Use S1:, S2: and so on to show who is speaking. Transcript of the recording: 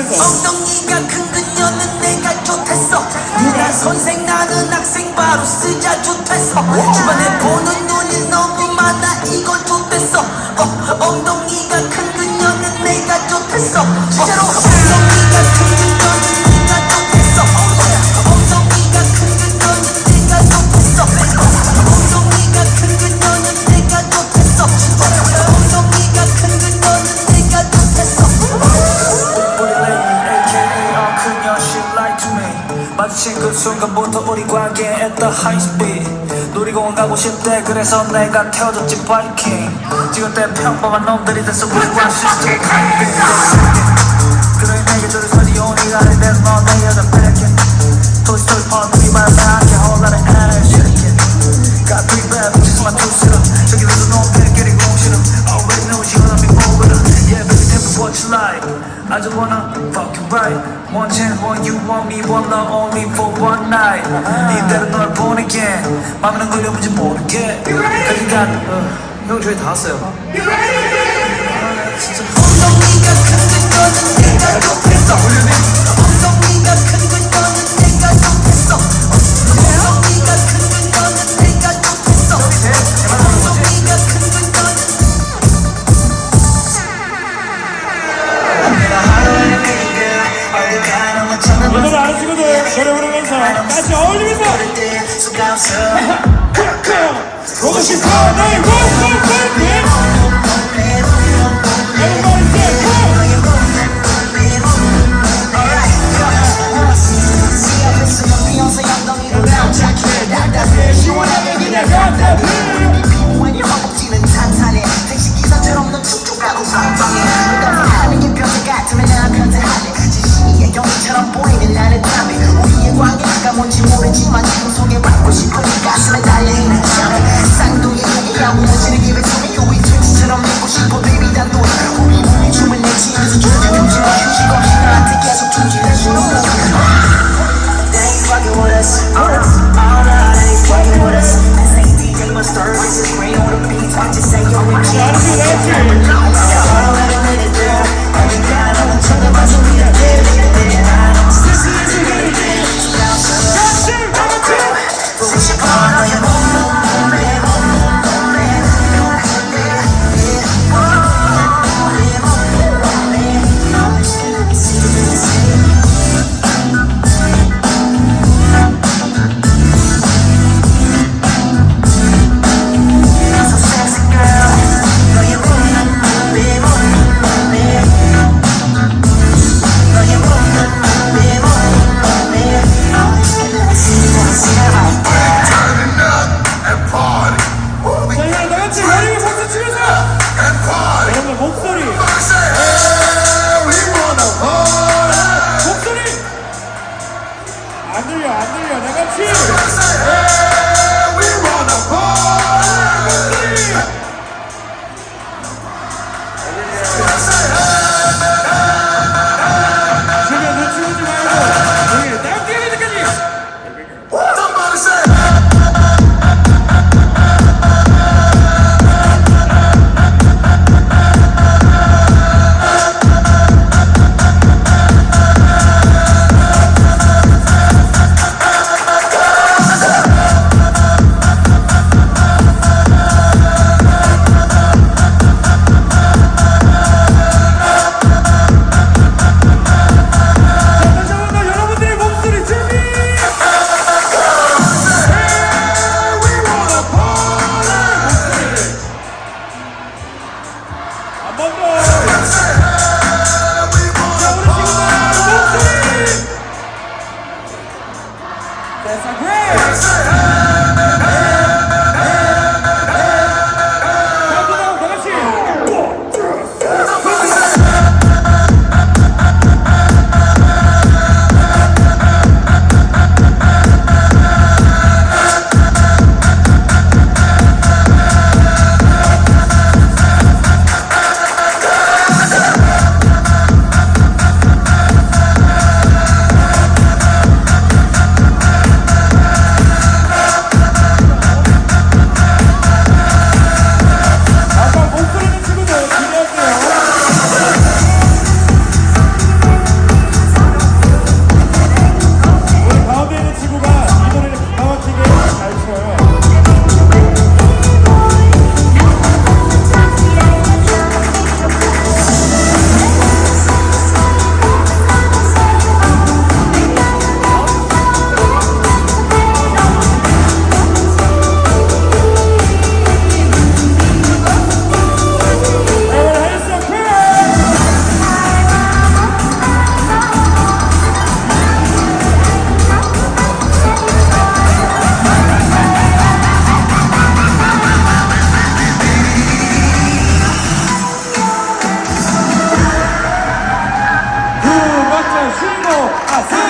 S1: 부르면서
S2: 엉덩이가 큰 그녀는 내가 좋댔어. 누나 선생 나는 학생 바로 쓰자 좋댔어. 주변에 보는 눈이 너무 많아 이거 좋댔어. 엉덩이가 큰 그녀는 내가 좋댔어. 진짜로 엉덩이가 큰 그녀는 내가 좋댔어. 엉덩이가 큰 그녀는 내가 좋댔어. 엉덩이가 큰 그녀는 내가 좋댔어. 엉덩이가 큰 그녀는 내가 좋댔어. 마주친 그 순간부터 우리 관계에 the high speed. 놀이공원 가고 싶대 그래서 내가 태워줬지 바이킹. 지금 때 평범한 놈들이 됐어 우리와 시스템 그래 내게 저리 서지 오니가 아닌데 너 내 여자 뺄게. 도시철 퍼들이 말하게 혼란의 에너지 got three bad bitches my two sitter. 저기로도 너 뺄게리 공실은 already know she gonna be over it. Yeah baby tell me what you like. I just wanna fuck you right. One chance, one you want me, one not only for one night. 이대로 널 보낼게. 맘에는 걸려본지 모르게. 그러니까 형 저희 다 왔어요. 진짜 엉덩이가 큰 그녀는 내가 좋댔어. 엉덩이가 큰 그녀는 내가 좋댔어. 엉덩이가 큰 그녀는 내가 좋댔어. 엉덩이가 큰 그녀는
S1: 이 노래 아는 친구들 노래 부르면서 같이 어울리면서 보고 싶어 나의 원소팬님 Everybody say
S2: 피부에 허벅지는 탄탄해. 택시기사처럼 넌 촉촉하고 방방해. 누가 하는 게 변태 같으면 난 변태하네. 진심이의 경찰처럼 보이는 나는 담배. 우리의 관계가 뭔지 모르지만 지금 소개받고 싶으니 가슴에 달려있는 잠에 쌍둥이 얘기야 무너지는 입에 숨이 요이 트릭스
S1: 아싸